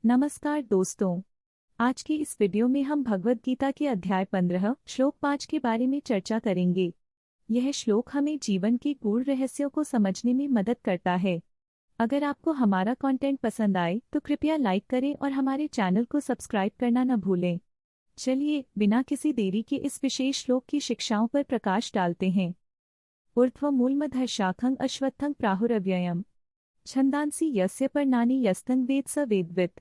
नमस्कार दोस्तों। आज की इस वीडियो में हम भगवद गीता के अध्याय 15 श्लोक 5 के बारे में चर्चा करेंगे। यह श्लोक हमें जीवन के गूढ़ रहस्यों को समझने में मदद करता है। अगर आपको हमारा कंटेंट पसंद आए तो कृपया लाइक करें और हमारे चैनल को सब्सक्राइब करना न भूलें। चलिए बिना किसी देरी के इस विशेष श्लोक की शिक्षाओं पर प्रकाश डालते हैं। ऊर्ध्वमूलमधः शाखं अश्वत्थं प्राहुरव्ययम् छंदांसि यस्य पर्णानि यस्तं वेद स वेदवित्।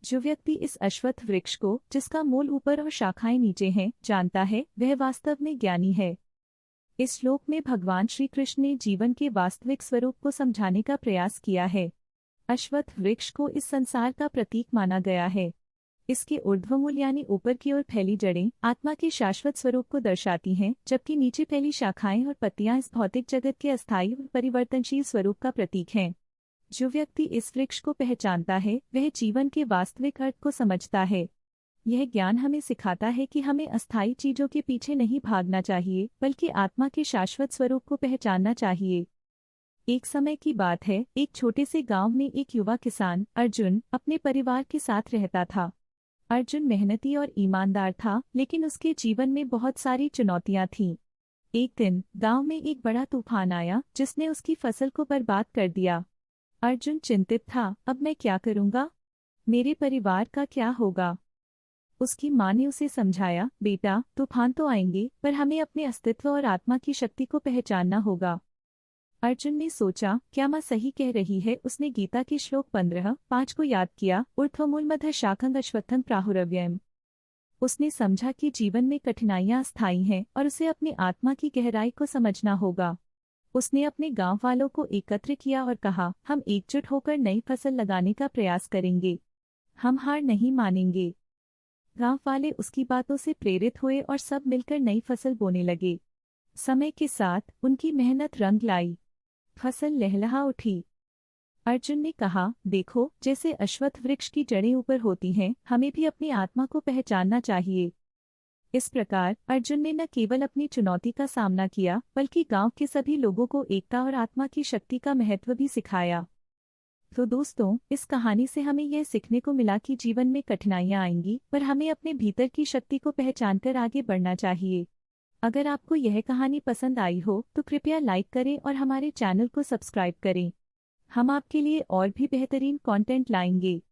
जो व्यक्ति इस अश्वत्थ वृक्ष को, जिसका मूल ऊपर और शाखाएं नीचे हैं, जानता है, वह वास्तव में ज्ञानी है। इस श्लोक में भगवान श्री कृष्ण ने जीवन के वास्तविक स्वरूप को समझाने का प्रयास किया है। अश्वत्थ वृक्ष को इस संसार का प्रतीक माना गया है। इसके ऊर्ध्वमूल यानी ऊपर की ओर फैली जड़ें आत्मा के शाश्वत स्वरूप को दर्शाती हैं, जबकि नीचे फैली शाखाएं और पत्तियां इस भौतिक जगत के अस्थायी और परिवर्तनशील स्वरूप का प्रतीक हैं। जो व्यक्ति इस वृक्ष को पहचानता है वह जीवन के वास्तविक अर्थ को समझता है। यह ज्ञान हमें सिखाता है कि हमें अस्थायी चीजों के पीछे नहीं भागना चाहिए, बल्कि आत्मा के शाश्वत स्वरूप को पहचानना चाहिए। एक समय की बात है, एक छोटे से गांव में एक युवा किसान अर्जुन अपने परिवार के साथ रहता था। अर्जुन मेहनती और ईमानदार था, लेकिन उसके जीवन में बहुत सारी चुनौतियां थीं। एक दिन गांव में एक बड़ा तूफान आया जिसने उसकी फसल को बर्बाद कर दिया। अर्जुन चिंतित था, अब मैं क्या करूंगा? मेरे परिवार का क्या होगा? उसकी माँ ने उसे समझाया, बेटा, तूफान तो आएंगे, पर हमें अपने अस्तित्व और आत्मा की शक्ति को पहचानना होगा। अर्जुन ने सोचा, क्या माँ सही कह रही है। उसने गीता के श्लोक 15:5 को याद किया, ऊर्ध्वमूलमधः शाखं अश्वत्थं प्राहुरव्ययम्। उसने समझा कि जीवन में कठिनाइयां अस्थायी हैं और उसे अपनी आत्मा की गहराई को समझना होगा। उसने अपने गांव वालों को एकत्र किया और कहा, हम एकजुट होकर नई फसल लगाने का प्रयास करेंगे। हम हार नहीं मानेंगे। गांव वाले उसकी बातों से प्रेरित हुए और सब मिलकर नई फसल बोने लगे। समय के साथ उनकी मेहनत रंग लाई। फसल लहलहा उठी। अर्जुन ने कहा, देखो, जैसे अश्वत्थ वृक्ष की जड़ें ऊपर होती हैं, हमें भी अपनी आत्मा को पहचानना चाहिए। इस प्रकार अर्जुन ने न केवल अपनी चुनौती का सामना किया, बल्कि गांव के सभी लोगों को एकता और आत्मा की शक्ति का महत्व भी सिखाया। तो दोस्तों, इस कहानी से हमें यह सीखने को मिला कि जीवन में कठिनाइयां आएंगी, पर हमें अपने भीतर की शक्ति को पहचानकर आगे बढ़ना चाहिए। अगर आपको यह कहानी पसंद आई हो तो कृपया लाइक करें और हमारे चैनल को सब्सक्राइब करें। हम आपके लिए और भी बेहतरीन कंटेंट लाएंगे।